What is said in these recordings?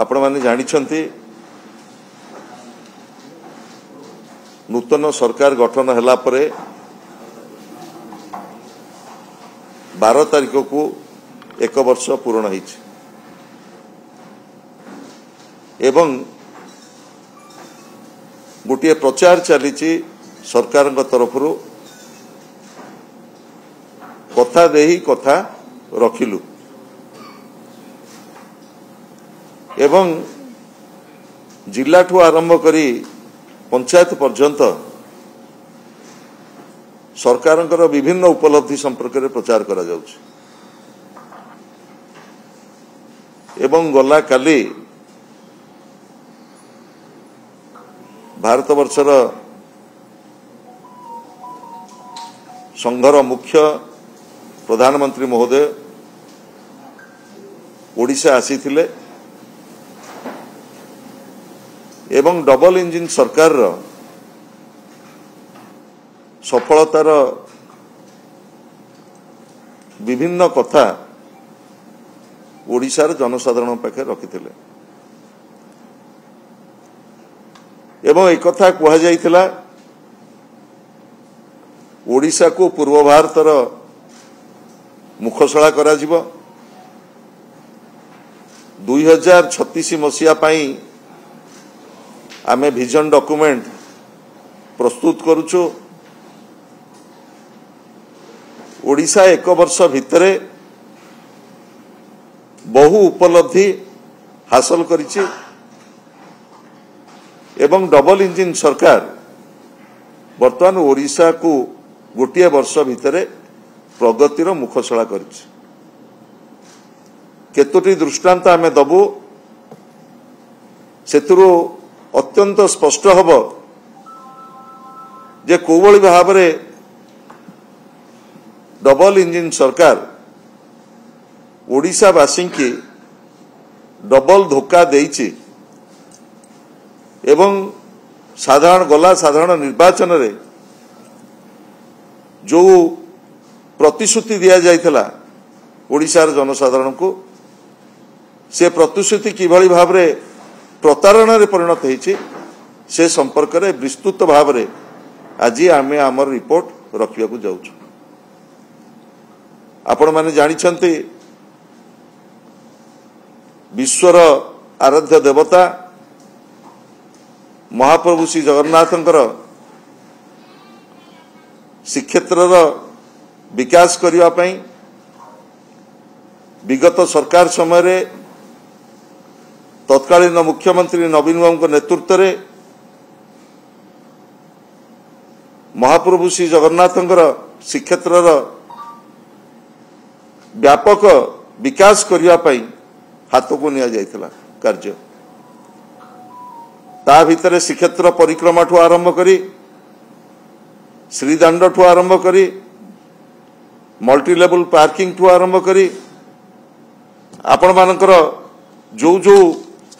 आपण माने जानिछंती नूतन सरकार गठन होला परे 12 तारिख को 1 वर्ष पूर्ण होइछि एवं गोटे प्रचार चली सरकार तरफ कथा दे कथा रखिलु एवं जिला ठू आरंभ करी पंचायत पर्यंत सरकार विभिन्न उपलब्धि संपर्क में प्रचार करा जाउछि एवं गला काली भारत वर्षर संघर मुख्य प्रधानमंत्री महोदय ओडिशा आसीथिले एवं डबल इंजिन सरकार सफलतार विभिन्न कथा ओडिशार जनसाधारण पाखे रखिथिले एवं एक कथा कहा जाइथिला ओडिशा को पूर्व भारतर मुखशला करा जिवो 2036 मसीहा पाई आमे विजन डॉक्यूमेंट प्रस्तुत करूछु ओडिशा 1 वर्ष भितरे बहु उपलब्धि हासिल करिछि एवं डबल इंजिन सरकार वर्तमान ओडिशा को गोटे वर्ष भितरे प्रगतिर मुखशला करिछि केतोटी दृष्टांत आमे दबु सेतुरो अत्यंत स्पष्ट हबो जे कोवळी भाबरे डबल इंजिन सरकार ओडिशा वासी की डबल धोखा देइछि एवं साधारण निर्वाचन रे जो प्रतिश्रुति दिया जाइथला ओडिशार जनसाधारण को से प्रतिश्रुति किभଳି भाबरे प्रतारणा रे परिणत होइछि से संपर्क रे विस्तृत भाव रे आज आमे हमर रिपोर्ट रखिया को जाउछु आपण माने जानिछंती विश्वर आराध्य देवता महाप्रभु श्री जगन्नाथंकर श्रीक्षेत्रर विकास करिवा पई विगत सरकार समय रे तत्कालीन मुख्यमंत्री नवीन बाबू नेतृत्व रे महाप्रभु श्री जगन्नाथंकर श्रीक्षेत्रर व्यापक विकास करिवा पई हाथ को निया जाइथिला कार्य ता भितर श्रीक्षेत्र परिक्रमा ठू आरंभ करी श्रीदांड ठू आरंभ करी मल्टी लेवल पार्किंग ठू आरंभ करी आपण मानकर जो जो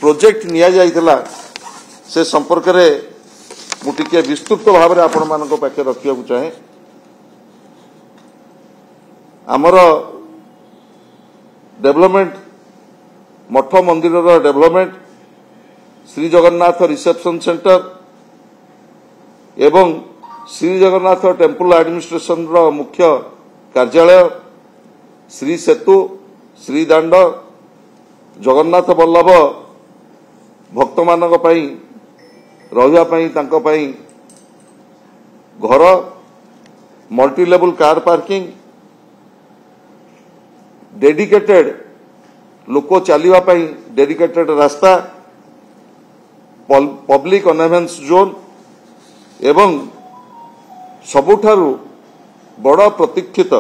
प्रोजेक्ट निया जाइथिला से संपर्क रे मुटिके विस्तृत भाव रे आपण मानक पाखे रखिया को चाहे हमर डेवलपमेंट मठ मंदिर development Shri Jagannath reception centre एवं श्री जगन्नाथ टेम्पल एडमिनिस्ट्रेशन रो मुख्य कार्यालय श्री सेतु श्री दांड जगन्नाथ वल्लभ भक्त मानक पई रहिया पई तांको पई घर multi level car parking dedicated लोक चलिवा पई डेडिकेटेड रास्ता पब्लिक कन्वेंस जोन एवं सबुठारु बड़ प्रतीक्षित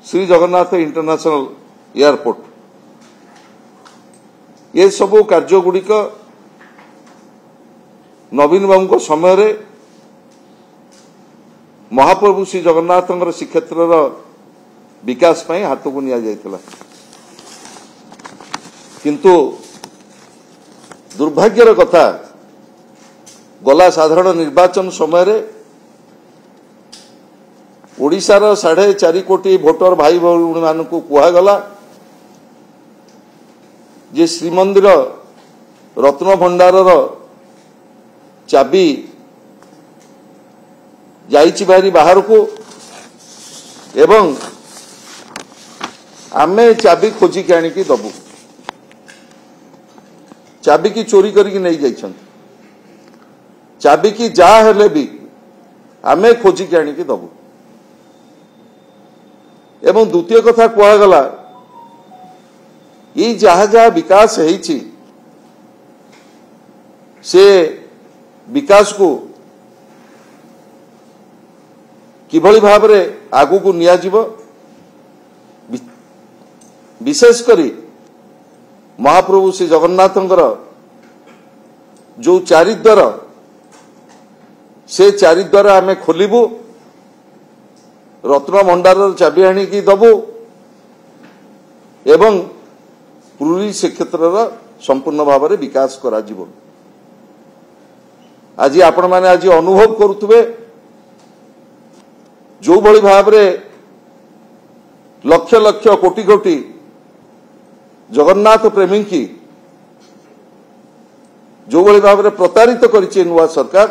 श्री जगन्नाथ इंटरनेशनल एयरपोर्ट ये सबु कार्य गुड़िक नवीन बाबू समय रे महाप्रभु श्री जगन्नाथ श्रीक्षेत्र विकास पई हाथ को निया जाइथिला किंतु दुर्भाग्यर कथा गला साधारण निर्वाचन समय रे ओडिशार 4.5 कोटी भोटर भाई भौणी मानकु कुहागला जे श्रीमंदिर रत्न भंडारर चाबी जाइछि बाहरी बाहर को एवं आमे चाबी खोजी के आनिकी दबु चाबी की चोरी करके नहीं जाइछन्ति चाबी की जा हेले भी आमे खोजी के आनिकी दबु एवं द्वितीय कथा कहगला ये जहा जहा विकास हेछि से विकास को किभली भाव रे आगु को निया जीव विशेष करी महाप्रभु श्री जगन्नाथंकर जो चारिद्वार से चारिद्वार आमे खोलिबु रत्न भंडार चाबी आनिकी दबु एवं पुरी श्रीक्षेत्र संपूर्ण भाव में विकास करा जीवो आज आपण माने आज अनुभव करुथुबे जो भली भाव रे लक्ष लक्ष कोटि कोटि जगन्नाथ प्रेमी की जो भली भाव रे प्रतारित करिछि नुआ सरकार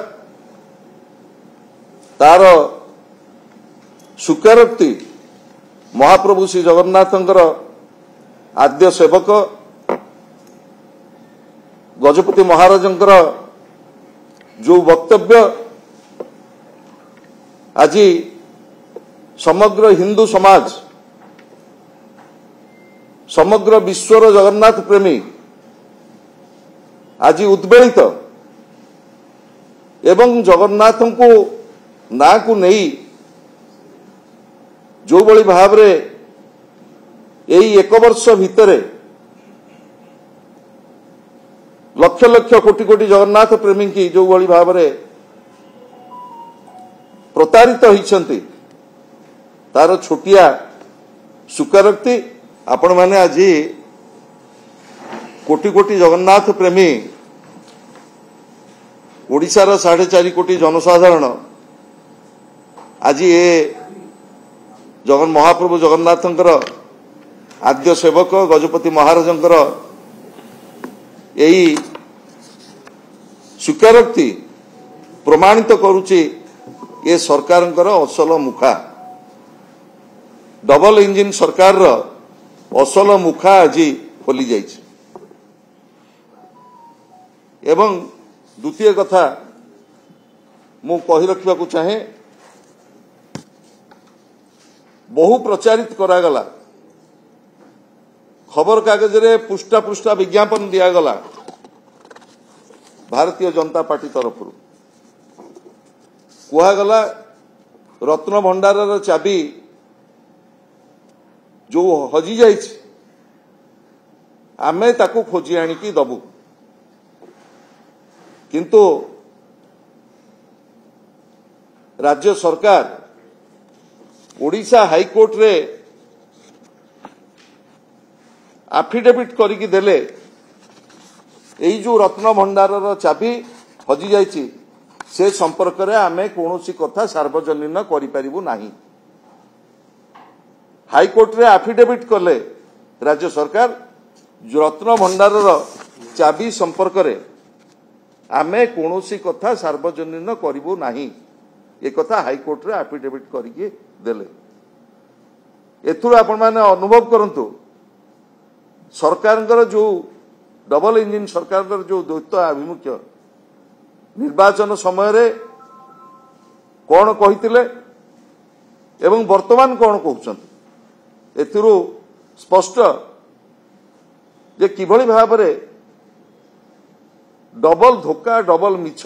तार स्वीकारोक्ति महाप्रभु श्री जगन्नाथंकर आद्य सेवक गजपति महाराजंकर जो वक्तव्य आज समग्र हिंदू समाज समग्र विश्वर जगन्नाथ प्रेमी आज उद्वेलित एवं जगन्नाथ को ना को नहीं जो बड़ी भाव रे यही एक वर्ष भितर लक्ष लक्ष कोटि कोटि जगन्नाथ प्रेमी की जो बड़ी भाव रे प्रतारित होइछन्ति तार छोटिया स्वीकारोक्ति आपण माने आज कोटि कोटि जगन्नाथ प्रेमी ओडिशार 4.5 कोटि जनसाधारण आज ये जगन महाप्रभु जगन्नाथंकर आद्य सेवक गजपति महाराजंकर यही स्वीकारोक्ति प्रमाणित करुछि ये सरकारंकर असल मुखा डबल इंजिन सरकार असल मुखा आज खोली जाइछि एवं द्वितीय कथा मु कहि रखिबाकु चाहे बहु प्रचारित करागला खबर कागज रे पृष्ठा पृष्ठा विज्ञापन दियागला भारतीय जनता पार्टी तरफ कहगला रत्न भंडार चाबी जो हजि जाइछि आमे ताकू खोजी आनिकी दबु किंतु राज्य सरकार ओडिशा हाईकोर्ट रे एफिडेविट करिकी देले एई जो रत्न भंडार चाबी हजि जाइछि से संपर्क रे आमे कोनोसी कथा सार्वजनीन करि परिबु नाही हाईकोर्ट रे एफिडेविट कले राज्य सरकार जो रत्न भंडार चाबी संपर्क रे आमे कोनोसी कथा सार्वजनीन करिबु नाही ए कथा हाईकोर्ट रे एफिडेविट करिके देले एथुर आपण माने अनुभव करंतु सरकार जो डबल इंजिन सरकार जो द्वैत आभिमुख्य निर्वाचन समय रे कौन कहितिले एवं वर्तमान कौन कहउछन्ति एथुरु स्पष्ट जे किभली भाव रे डबल धोखा डबल मिछ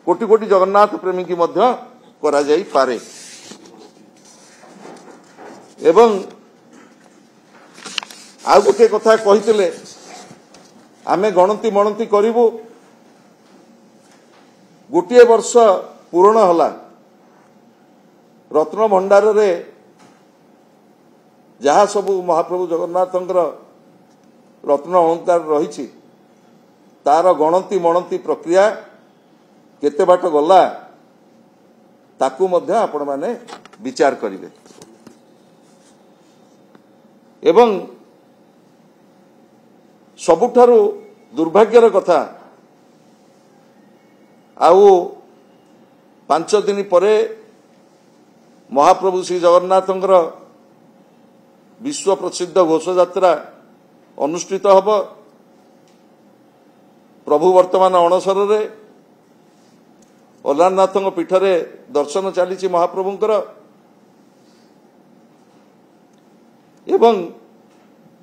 कोटि कोटि जगन्नाथ प्रेमी की मध्य करा जाई पारे एवं आ गोटे कथा कहितिले आमे गणति मणति करिवु गोटे वर्ष पूर्ण हला रत्न भंडार रे जहा सबु महाप्रभु जगन्नाथंकर रत्न अलंकार रही तार गणति मणति प्रक्रिया केते बाट गला ताकू मध्य आपण माने विचार करिवे एवं सबुठारु दुर्भाग्यर कथा आउ 5 दिन परे महाप्रभु श्री जगन्नाथंकर विश्व प्रसिद्ध घोषयात्रा अनुष्ठित हब। प्रभु वर्तमान अणसर रे अलारनाथ पीठरे दर्शन चली महाप्रभुंकर एवं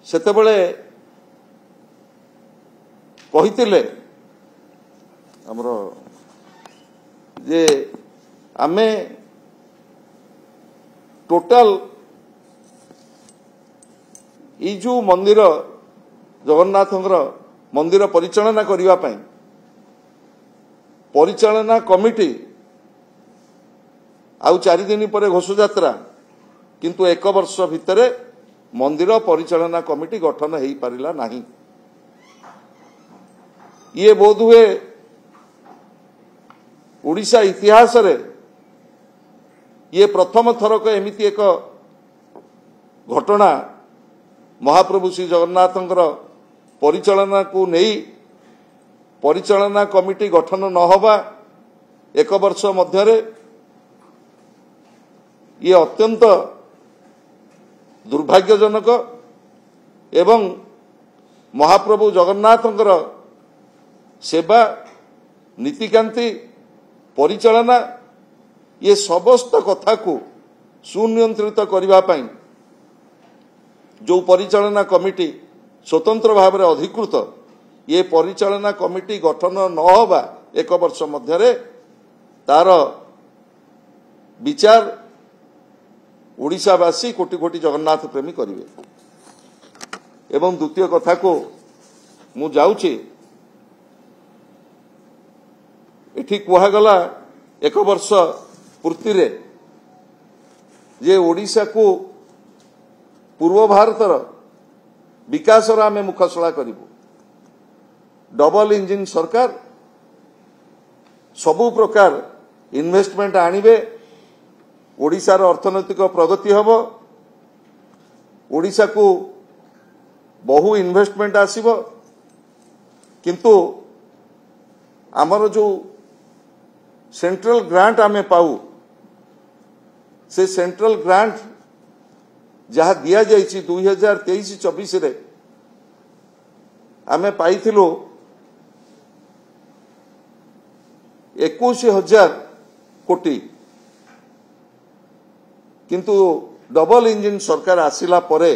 सेतेबेले कहितिले हमरो जे आमे टोटाल ई जो मंदिर जगन्नाथंकर मंदिर परिचालना करिवा पई परिचालना कमिटी आउ 4 दिन पर घोषयात्रा किंतु 1 वर्ष भितरे मंदिर परिचालना कमिटी गठन हो पारिला नहीं। ये बोध हुए ओडिशा इतिहास रे ये प्रथम थरक एमिति एक घटना महाप्रभु श्री जगन्नाथंकर परिचालना को नहीं परिचालना कमिटी गठन न होबा 1 वर्ष मध्यरे ये अत्यंत दुर्भाग्यजनक एवं महाप्रभु जगन्नाथंकर सेवा नीतिकांति परिचालना ये समस्त कथा को सुनियंत्रित करबा पई जो परिचालना कमिटी स्वतंत्र भाव में अधिकृत ये परिचालना कमिटी गठन न होबा 1 वर्ष मध्यरे तार विचार ओडिशावासी कोटि कोटि जगन्नाथ प्रेमी करिवे। एवं द्वितीय कथा को मु जाउची एठी कुहागला 1 वर्ष पूर्ति रे जे ओडिशा को पूर्व भारतर विकास आम मुखसला करूँ। डबल इंजिन सरकार सबु प्रकार इन्वेस्टमेंट आनिबे ओडिशार अर्थनैतिक प्रगति हब ओडिशा को बहु इन्वेस्टमेंट आसीबो किंतु आमर जो सेंट्रल ग्रांट आमे पाऊ से सेंट्रल ग्रांट जहाँ दिया जाइछि 2023-24 रे आमे पाइथिलु 21,000 कोटी किंतु डबल इंजिन सरकार आसिला परे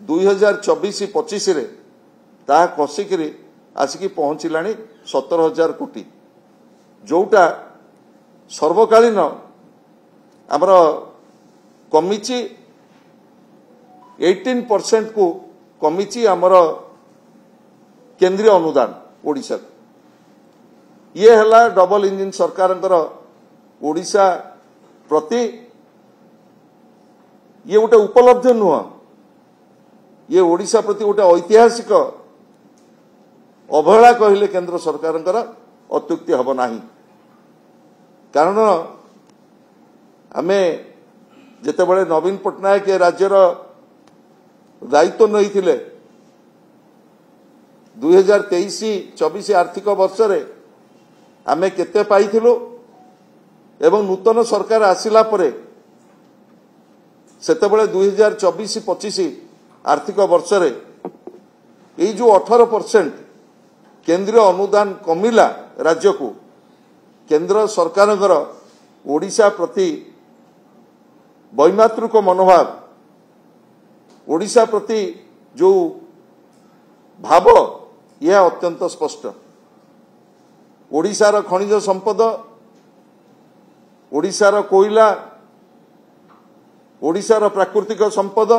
2024-25 रे ता कसिकरी आसिकी पहुंचिलाणी 17,000 कोटी जोटा सर्वकालीन आमर कमिची 18% को कमिची आमर केंद्रीय अनुदान ओडिशा ये हला डबल इंजिन सरकारंकर ओडिशा प्रति ये गोटे उपलब्धि नुह ये ओडिशा प्रति गोटे ऐतिहासिक अवहेला कहले केंद्र सरकारंकर अत्युक्ति हब नाही। कारण आमे जेतेबेले नवीन पटनायक ये राज्यर दायित्व नहीं थिले 2023-24 आर्थिक वर्ष रे आमे केते पाइथिलु एवं नूतन सरकार आसिला परे सेतेबेले 2024-25 आर्थिक वर्ष रे ए जो 18% केंद्रीय अनुदान कमिला राज्य को केंद्र सरकारंकर ओडिशा प्रति वैमातृक मनोभाव ओडिशा प्रति जो भाव यह अत्यंत स्पष्ट। ओडिशार खनिज संपद ओडिशार कोयला ओडिशार प्राकृतिक संपद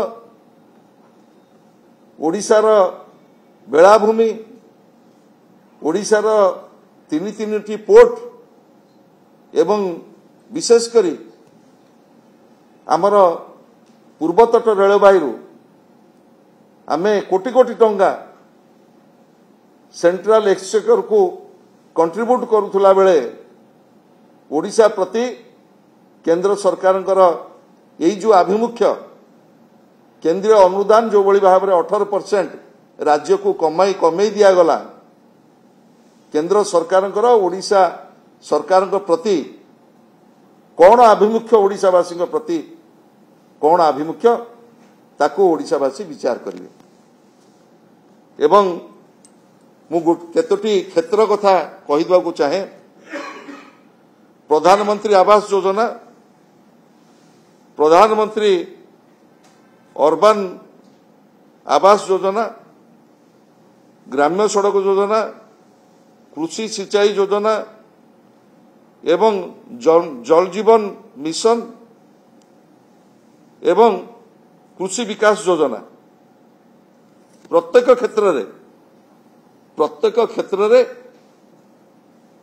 ओडिशार बेलाभूमि ओडिशार 3 पोर्ट एवं विशेषकर आमर पूर्वतट रेलवाई आमे कोटी कोटी टंका सेंट्रल एक्सचेकर को कंट्रीब्यूट करुला बेले ओडिशा प्रति केंद्र सरकारंकर यही जो आभिमुख्य केंद्रीय अनुदान जो बड़ी भाव में 18% राज्य को कमई दिगला केंद्र सरकार ओडिशा सरकार प्रति कौन आभिमुख्य ओडिशावासी प्रति कौन आभिमुख्य ताकू ओडिशावासी विचार करेंगे एवं मु केतोटी क्षेत्र कथा कहीदे को चाहे प्रधानमंत्री आवास योजना प्रधानमंत्री अर्बन आवास योजना ग्राम्य सड़क योजना कृषि सिंचाई योजना एवं जल जीवन मिशन एवं कृषि विकास योजना प्रत्येक क्षेत्र रे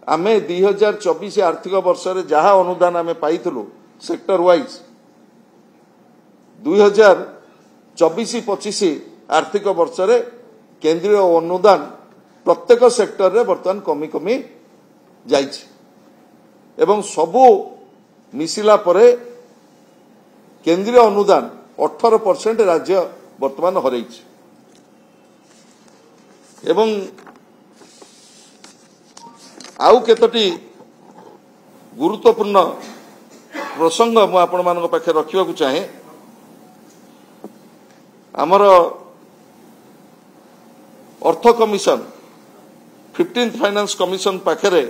आमे 2024 आर्थिक वर्ष रे जहा अनुदान आमे पाइथलु सेक्टर वाइज 2024-25 आर्थिक वर्ष रे केंद्रीय अनुदान प्रत्येक सेक्टर रे वर्तमान कमी कमी जाइछि एवं सबु मिसिला परे केंद्रीय अनुदान 18% राज्य वर्तमान हरैछि एवं आउ केतोटी गुरुत्वपूर्ण प्रसंग मु आपण मानक पाखे रखिबा को चाहे आमर अर्थ कमिशन 15th फाइनेंस कमिशन पाखे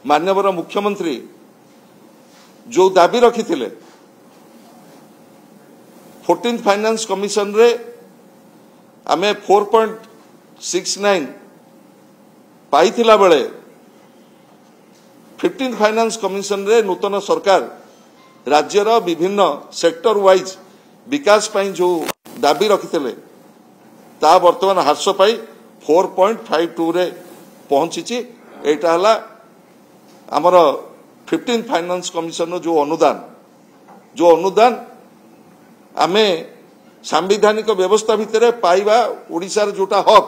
माननीय मुख्यमंत्री जो दाबी रखी 14th फाइनेंस कमिशन रे आमे 4.69 पाइथिला बेले 15th फाइनेंस कमिशन रे नूतन सरकार राज्यर विभिन्न सेक्टर वाइज विकास पाई जो दाबी रखिथिले ता वर्तमान ह्रास पाई 4.52 रे पहुंची एटा हला आमर 15th फाइनेंस कमिशन जो अनुदान आमे सांविधानिक व्यवस्था भितर पाइबा ओडिशार जोटा हक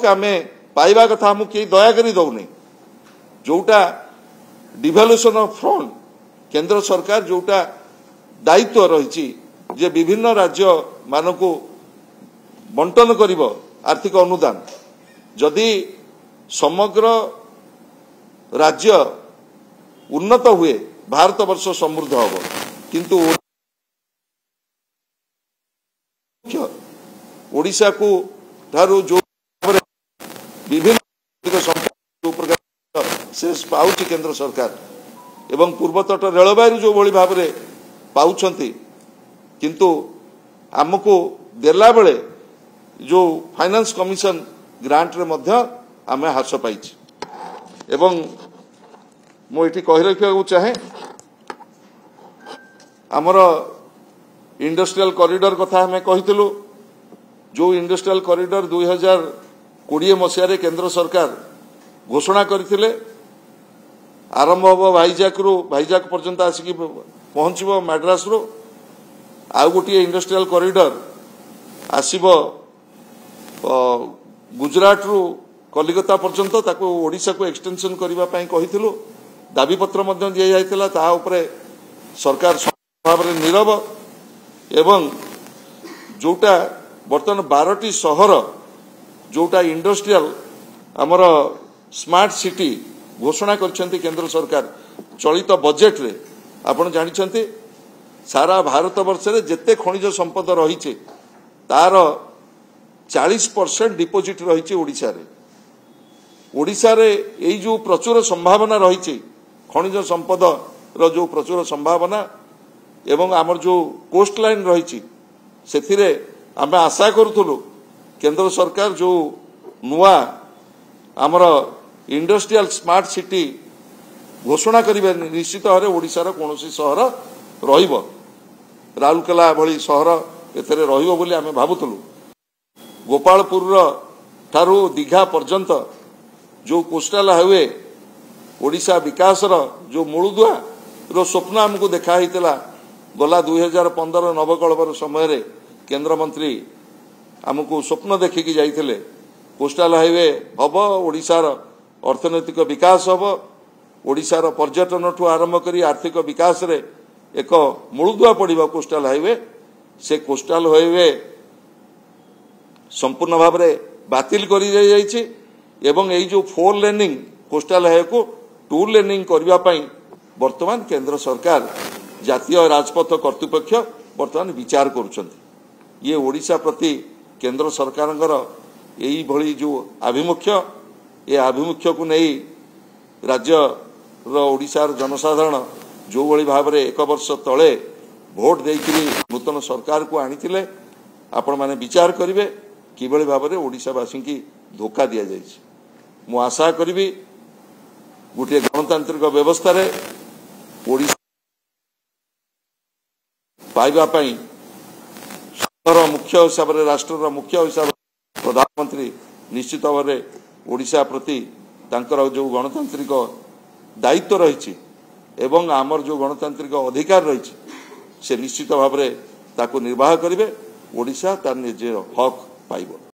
आमे पाइबा कथा हमु के दया करी दउनी जोटा डिवैल्यूएशन ऑफ फंड केंद्र सरकार जोटा दायित्व रही जे विभिन्न राज्य मानकु बंटन करिवो आर्थिक अनुदान जदि समग्र राज्य उन्नत हुए भारत वर्ष समृद्ध होबो किंतु ओडिशा को ठारू जो विभिन्न प्रकार से पाउची केंद्र सरकार एवं पूर्वतट रेलबाई जो भली भाव में पाउछंती किंतु आमको देला बेले जो फाइनेंस कमिशन ग्रांट रे मध्य आमे ह्रास पाइछि एवं मो एठी कहि रखिया चाहे आमर इंडस्ट्रियल कॉरिडोर कथा हमें कहितलु जो इंडस्ट्रियल कॉरिडोर 2020 मसीह केंद्र सरकार घोषणा करथिले आरंभ हम भाईजाक पर्यंत आसिक पहुंचब मद्रास रो आउ गोटे इंडस्ट्रियल कॉरिडोर आसीबो गुजरात रू कलिकता पर्यंत ताको ओडिशा को एक्सटेंशन करबा पई कहिथिलु दाबी पत्र मध्य दिया जायतिला ता ऊपर सरकार भाव में नीरव एवं जोटा बर्तमान 12टी सहर जोटा इंडस्ट्रियल आमर स्मार्ट सिटी घोषणा करछंती केंद्र सरकार चलित बजेट रे आपण जानिछंती सारा भारत वर्ष रे जेते खनिज संपद रही तार 40% डिपोजिट रही ओडिशा रे एई जो प्रचुर संभावना रही खनिज संपद रो जो प्रचुर संभावना एवं आमर जो कोस्ट लाइन रही से आम आशा करूँ केंद्र सरकार जो नुआ आमर इंडस्ट्रियल स्मार्ट सिटी घोषणा करेंगे निश्चित भाव में ओडिशार कौन सहर रहिबो राउरकेला भली सहर एथरे रहिबो बोली आमे भाबुतलु गोपालपुर ठारू दीघा पर्यंत जो कोस्टाल हाईवे ओडिशा विकास जो मूलदुआ रो स्वप्न आमको देखा हितला गला 2015 नवकलवर समय रे केंद्र मंत्री आमको स्वप्न देखिकी जाइथिले कोस्टाल हाईवे हब ओडिशार अर्थनैतिक विकास हब ओडिशार पर्यटन ठू आरंभ करी आर्थिक विकास रे एक मूलदुआ पड़िबा कोस्टाल हाईवे से कोस्टाल हाईवे संपूर्ण भाव में बातिल कर जो 4 लेनिंग कोस्टाल हाईवे को 2 लेनिंग करने वर्तमान केंद्र सरकार जातीय राजपथ कर्तृपक्ष वर्तमान विचार करुछंती। ये ओडिशा प्रति केंद्र सरकार यही भली जो आभिमुख्य ये आभिमुख्य को नहीं राज्य ओडिशार जनसाधारण जो भली भाव में 1 वर्ष तले भोट देकरी नूतन सरकार को आनी आपण माने विचार करिवे किभली भाव में ओडिशावासी की धोखा दि जाए। मु आशा करी गोटे गणतांत्रिक व्यवस्था रे ओडिशा पाइबा पई मुख्य हिसाब से राष्ट्र मुख्य हिसाब प्रधानमंत्री निश्चित भाव में ओडिशा प्रति तांकर जो गणतांत्रिक दायित्व रही एवं आमर जो गणतांत्रिक अधिकार रही से निश्चित भाव में ताको निर्वाह करेंगे। ओडिशा तार निज हक पाइब।